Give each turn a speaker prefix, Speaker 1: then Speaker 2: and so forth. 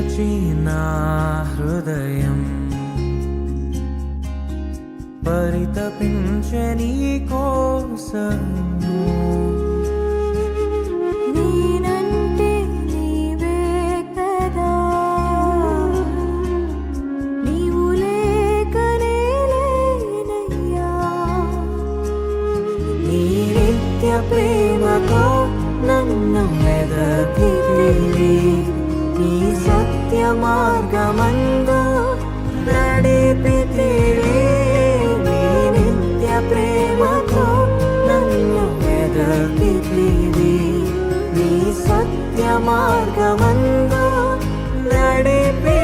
Speaker 1: నిలిచి నా హృదయం పరితపించే నీ కోసము.
Speaker 2: నేనంటే నీవే కదా, నీవు లేకనే లేనయ్యా. నీ నిత్య ప్రేమతో నన్ను వెదకితివి, నీ సత్య మార్గమందు నడిపితివి. నీ నిత్య ప్రేమతో నన్ను వెదకితివి, నీ సత్య మార్గమందు నడిపి